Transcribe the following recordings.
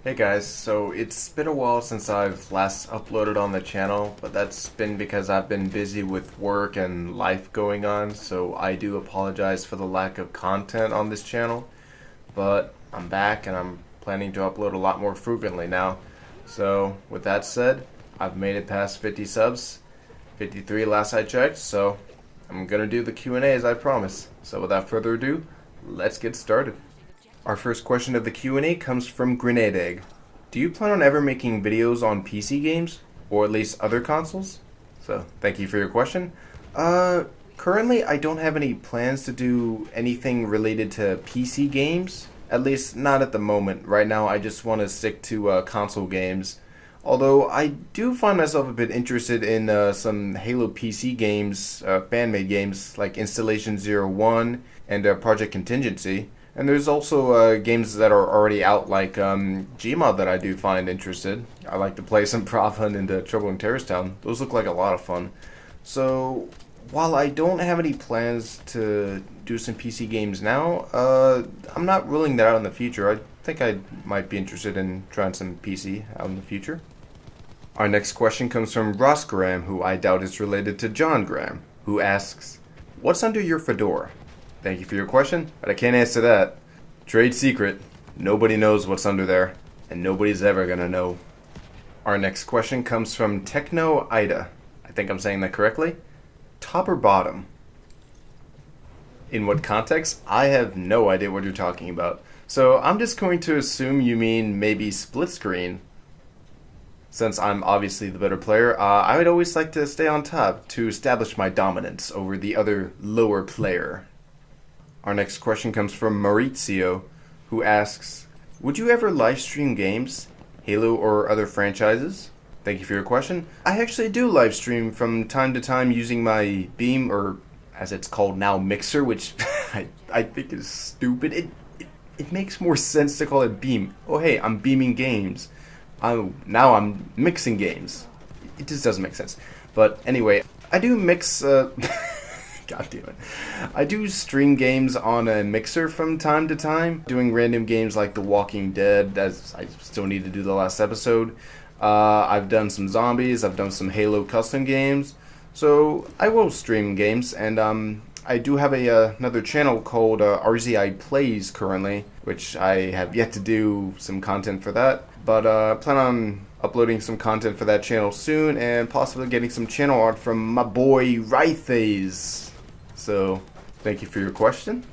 Hey guys, so it's been a while since I've last uploaded on the channel, but that's been because I've been busy with work and life going on, so I do apologize for the lack of content on this channel. But I'm back and I'm planning to upload a lot more frequently now. So with that said, I've made it past 50 subs, 53 last I checked, so I'm gonna do the Q&A as I promised. So without further ado, let's get started. Our first question of the Q&A comes from Grenade Egg. Do you plan on ever making videos on PC games? Or at least other consoles? So, thank you for your question. Currently I don't have any plans to do anything related to PC games. At least not at the moment. Right now I just want to stick to console games. Although I do find myself a bit interested in some Halo PC games, fan-made games like Installation 01 and Project Contingency. And there's also games that are already out like Gmod that I do find interested. I like to play some Prop Hunt and Trouble in Terrorist Town. Those look like a lot of fun. So while I don't have any plans to do some PC games now, I'm not ruling that out in the future. I think I might be interested in trying some PC out in the future. Our next question comes from Ross Graham, who I doubt is related to John Graham, who asks, "What's under your fedora?" Thank you for your question, but I can't answer that. Trade secret. Nobody knows what's under there, and nobody's ever gonna know. Our next question comes from Techno Ida. I think I'm saying that correctly. Top or bottom? In what context? I have no idea what you're talking about. So I'm just going to assume you mean maybe split screen. Since I'm obviously the better player, I would always like to stay on top to establish my dominance over the other lower player. Our next question comes from Maurizio, who asks, "Would you ever live stream games, Halo or other franchises?" Thank you for your question. I actually do live stream from time to time using my Beam, or as it's called now, Mixer, which I think is stupid. It makes more sense to call it Beam. Oh hey, I'm beaming games. Now I'm mixing games. It just doesn't make sense. But anyway, I do mix... God damn it. I do stream games on a Mixer from time to time, doing random games like The Walking Dead, as I still need to do the last episode. I've done some zombies, I've done some Halo custom games, so I will stream games, and I do have another channel called RZI Plays currently, which I have yet to do some content for that, but plan on uploading some content for that channel soon, and possibly getting some channel art from my boy RZI. So, thank you for your question.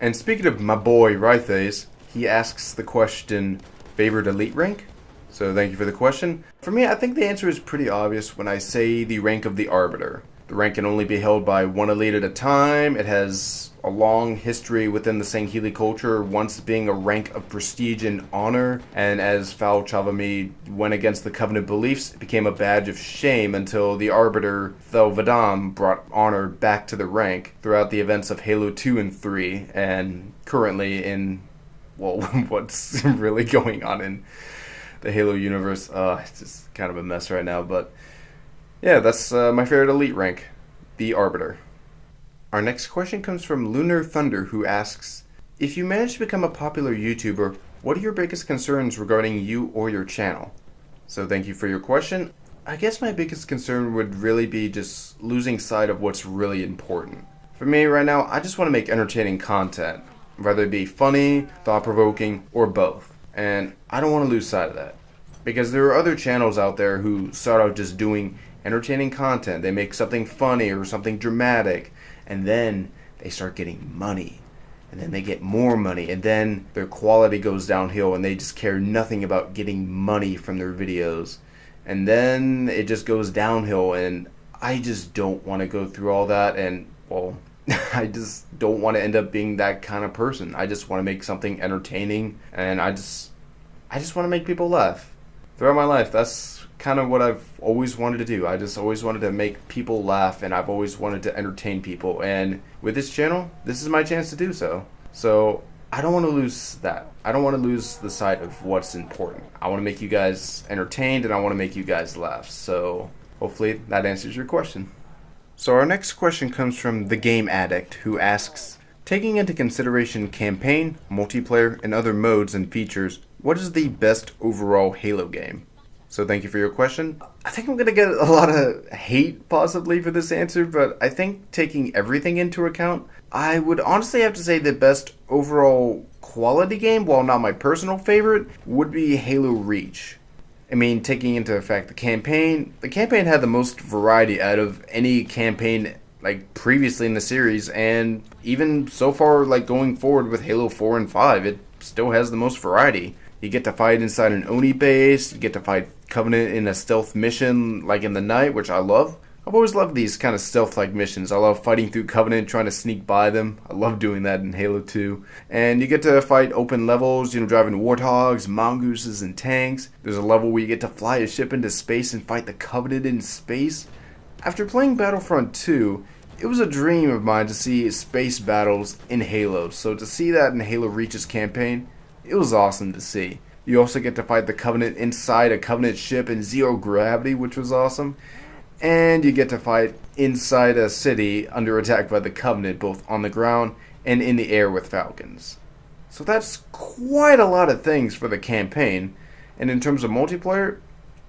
And speaking of my boy RZI, he asks the question, favorite elite rank? So thank you for the question. For me, I think the answer is pretty obvious when I say the rank of the Arbiter. The rank can only be held by one elite at a time. It has a long history within the Sangheili culture, once being a rank of prestige and honor, and as Fal Chavami went against the Covenant beliefs, it became a badge of shame until the Arbiter, Thel Vadam, brought honor back to the rank throughout the events of Halo 2 and 3, and currently in, well, what's really going on in the Halo universe. It's just kind of a mess right now, but yeah, that's my favorite elite rank, the Arbiter. Our next question comes from Lunar Thunder, who asks, "If you manage to become a popular YouTuber, what are your biggest concerns regarding you or your channel?" So thank you for your question. I guess my biggest concern would really be just losing sight of what's really important. For me right now, I just want to make entertaining content, whether it be funny, thought-provoking, or both. And I don't want to lose sight of that. Because there are other channels out there who start out just doing entertaining content. They make something funny or something dramatic, and then they start getting money, and then they get more money, and then their quality goes downhill, and they just care nothing about getting money from their videos, and then it just goes downhill, and I just don't want to go through all that, and well, I just don't want to end up being that kind of person. I just want to make something entertaining, and I just want to make people laugh. Throughout my life, that's kind of what I've always wanted to do. I just always wanted to make people laugh, and I've always wanted to entertain people, and with this channel, this is my chance to do so. So I don't want to lose that. I don't want to lose the sight of what's important. I want to make you guys entertained, and I want to make you guys laugh. So hopefully that answers your question. So our next question comes from The Game Addict, who asks, "Taking into consideration campaign, multiplayer, and other modes and features, What is the best overall Halo game? So thank you for your question. I think I'm going to get a lot of hate possibly for this answer, but I think taking everything into account, I would honestly have to say the best overall quality game, while not my personal favorite, would be Halo Reach. I mean, taking into effect the campaign had the most variety out of any campaign like previously in the series, and even so far, like going forward with Halo 4 and 5, it still has the most variety. You get to fight inside an Oni base, you get to fight Covenant in a stealth mission like in the night, which I love. I've always loved these kind of stealth-like missions. I love fighting through Covenant, trying to sneak by them. I love doing that in Halo 2. And you get to fight open levels, driving warthogs, mongooses, and tanks. There's a level where you get to fly a ship into space and fight the Covenant in space. After playing Battlefront 2, it was a dream of mine to see space battles in Halo. So to see that in Halo Reach's campaign, it was awesome to see. You also get to fight the Covenant inside a Covenant ship in zero gravity, which was awesome. And you get to fight inside a city under attack by the Covenant, both on the ground and in the air with Falcons. So that's quite a lot of things for the campaign. And in terms of multiplayer,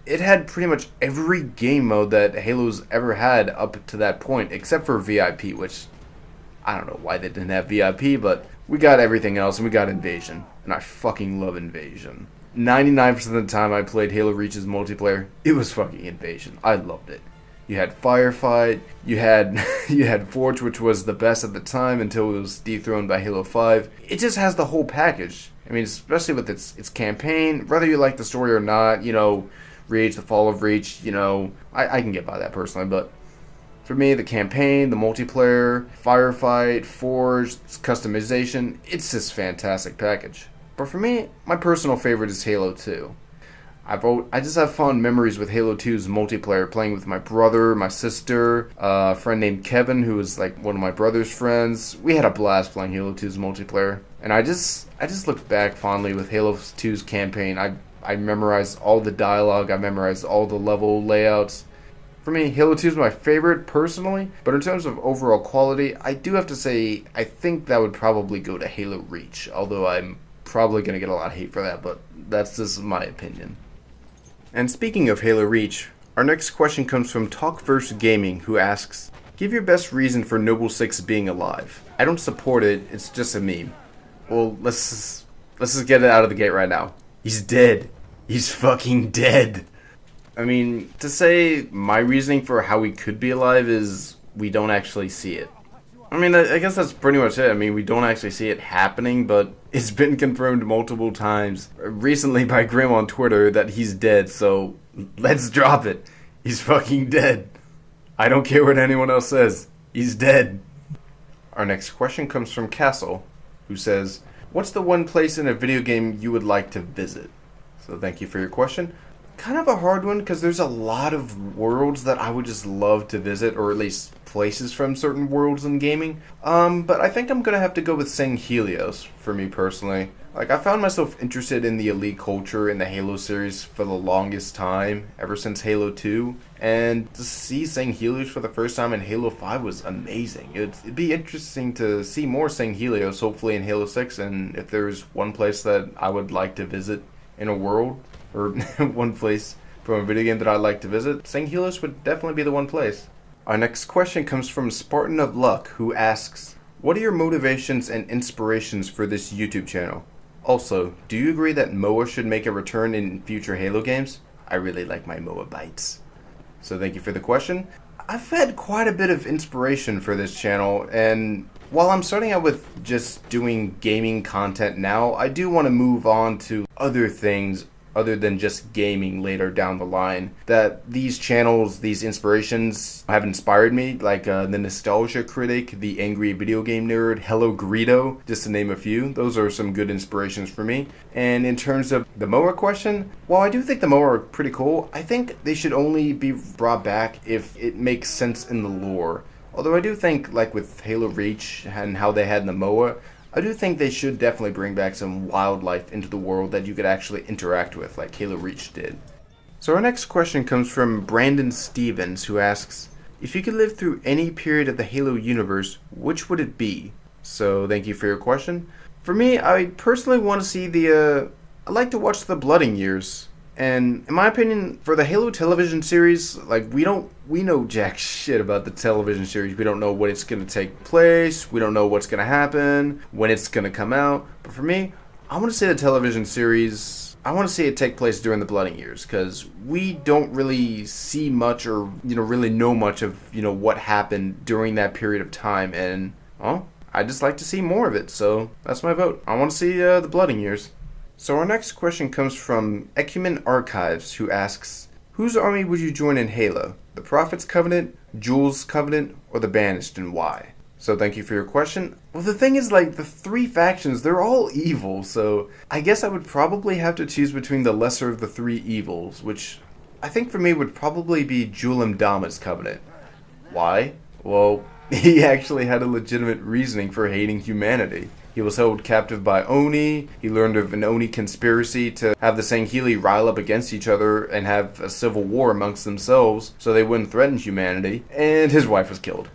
it had pretty much every game mode that Halo's ever had up to that point, except for VIP, which I don't know why they didn't have VIP, but we got everything else, and we got Invasion. And I fucking love Invasion. 99% of the time I played Halo Reach's multiplayer, it was fucking Invasion. I loved it. You had Firefight, you had Forge, which was the best at the time until it was dethroned by Halo 5. It just has the whole package. I mean, especially with its campaign, whether you like the story or not, Reach, the Fall of Reach, I can get by that personally, but for me, the campaign, the multiplayer, Firefight, Forge, customization, it's this fantastic package. But for me, my personal favorite is Halo 2. I just have fond memories with Halo 2's multiplayer, playing with my brother, my sister, a friend named Kevin, who was like one of my brother's friends. We had a blast playing Halo 2's multiplayer. And I just look back fondly with Halo 2's campaign. I memorized all the dialogue, I memorized all the level layouts. For me, Halo 2 is my favorite personally, but in terms of overall quality, I do have to say I think that would probably go to Halo Reach, although I'm probably going to get a lot of hate for that, but that's just my opinion. And speaking of Halo Reach, our next question comes from Talkverse Gaming, who asks, give your best reason for Noble 6 being alive. I don't support it, it's just a meme. Well, let's just get it out of the gate right now. He's dead. He's fucking dead. I mean, to say my reasoning for how he could be alive is we don't actually see it. I mean, I guess that's pretty much it. I mean, we don't actually see it happening, but it's been confirmed multiple times recently by Grim on Twitter that he's dead, so let's drop it. He's fucking dead. I don't care what anyone else says. He's dead. Our next question comes from Castle, who says, what's the one place in a video game you would like to visit? So thank you for your question. Kind of a hard one because there's a lot of worlds that I would just love to visit, or at least places from certain worlds in gaming. But I think I'm gonna have to go with saying Helios for me personally. Like, I found myself interested in the elite culture in the Halo series for the longest time, ever since Halo 2, and to see St. Helios for the first time in Halo 5 was amazing. It'd be interesting to see more St. Helios, hopefully in Halo 6, and if there's one place that I would like to visit in a world, or one place from a video game that I'd like to visit, St. Helios would definitely be the one place. Our next question comes from Spartan of Luck, who asks, what are your motivations and inspirations for this YouTube channel? Also, do you agree that Moa should make a return in future Halo games? I really like my Moa bites. So thank you for the question. I've had quite a bit of inspiration for this channel, and while I'm starting out with just doing gaming content now, I do want to move on to other things other than just gaming later down the line. That these channels, these inspirations have inspired me, like the Nostalgia Critic, the Angry Video Game Nerd, Hello Greedo, just to name a few. Those are some good inspirations for me. And in terms of the Moa question, while I do think the Moa are pretty cool, I think they should only be brought back if it makes sense in the lore. Although I do think, like with Halo Reach and how they had the Moa, I do think they should definitely bring back some wildlife into the world that you could actually interact with, like Halo Reach did. So our next question comes from Brandon Stevens, who asks, if you could live through any period of the Halo universe, which would it be? So thank you for your question. For me, I personally want to see the I like to watch the Blooding Years. And in my opinion, for the Halo television series, like we know jack shit about the television series. We don't know when it's gonna take place. We don't know what's gonna happen, when it's gonna come out. But for me, I want to see the television series. I want to see it take place during the Blooding Years, because we don't really see much or really know much of what happened during that period of time. And well, I just like to see more of it. So that's my vote. I want to see the Blooding Years. So our next question comes from Ecumen Archives, who asks, whose army would you join in Halo? The Prophet's Covenant, Jules' Covenant, or the Banished, and why? So thank you for your question. Well, the thing is, like, the three factions, they're all evil, so I guess I would probably have to choose between the lesser of the three evils, which I think for me would probably be Julim Dama's Covenant. Why? Well, he actually had a legitimate reasoning for hating humanity. He was held captive by Oni. He learned of an Oni conspiracy to have the Sangheili rile up against each other and have a civil war amongst themselves so they wouldn't threaten humanity. And his wife was killed.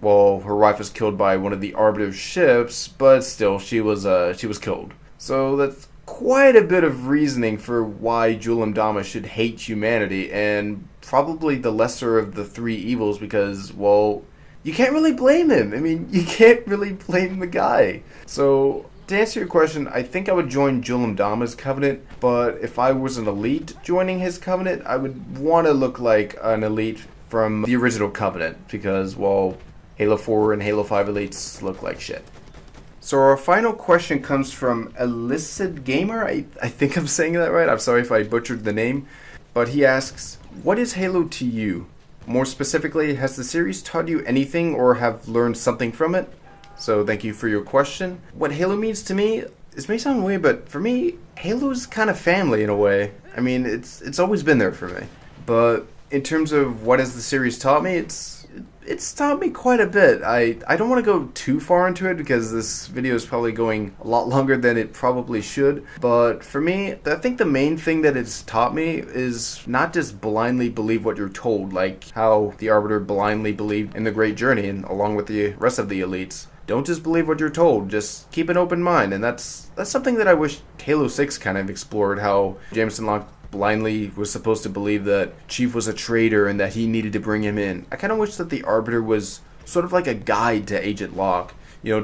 Well, her wife was killed by one of the Arbiter's ships, but still, she was killed. So that's quite a bit of reasoning for why Julim Dama should hate humanity, and probably the lesser of the three evils because, well, you can't really blame him. I mean, you can't really blame the guy. So, to answer your question, I think I would join Julim Dama's Covenant, but if I was an elite joining his Covenant, I would want to look like an elite from the original Covenant, because, well, Halo 4 and Halo 5 elites look like shit. So our final question comes from Illicit Gamer. I think I'm saying that right. I'm sorry if I butchered the name. But he asks, what is Halo to you? More specifically, has the series taught you anything or have learned something from it? So thank you for your question. What Halo means to me, this may sound weird, but for me, Halo is kind of family in a way. I mean, it's always been there for me. But in terms of what has the series taught me, it's taught me quite a bit. I don't want to go too far into it because this video is probably going a lot longer than it probably should. But for me, I think the main thing that it's taught me is not just blindly believe what you're told, like how the Arbiter blindly believed in the Great Journey and along with the rest of the elites. Don't just believe what you're told, just keep an open mind. And that's something that I wish Halo 6 kind of explored, how Jameson Locke blindly was supposed to believe that Chief was a traitor and that he needed to bring him in. I kind of wish that the Arbiter was sort of like a guide to Agent Locke,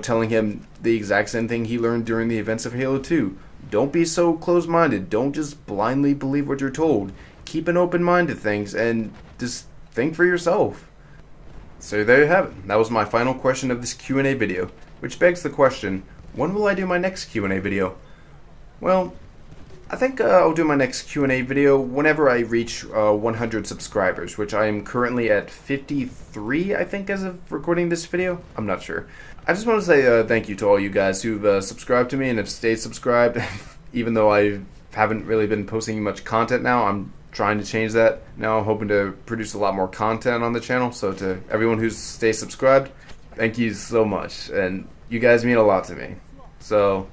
telling him the exact same thing he learned during the events of Halo 2. Don't be so close-minded. Don't just blindly believe what you're told. Keep an open mind to things and just think for yourself. So there you have it. That was my final question of this Q&A video, which begs the question, when will I do my next Q&A video? Well, I think I'll do my next Q&A video whenever I reach 100 subscribers, which I am currently at 53, I think, as of recording this video. I'm not sure. I just want to say thank you to all you guys who've subscribed to me and have stayed subscribed. Even though I haven't really been posting much content now, I'm trying to change that. Now I'm hoping to produce a lot more content on the channel. So to everyone who's stayed subscribed, thank you so much. And you guys mean a lot to me. So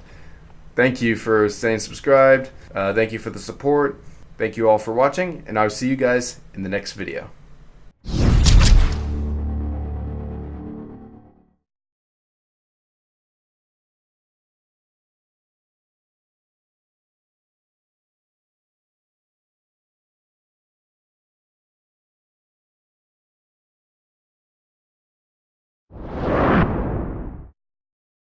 thank you for staying subscribed. Thank you for the support. Thank you all for watching, and I'll see you guys in the next video.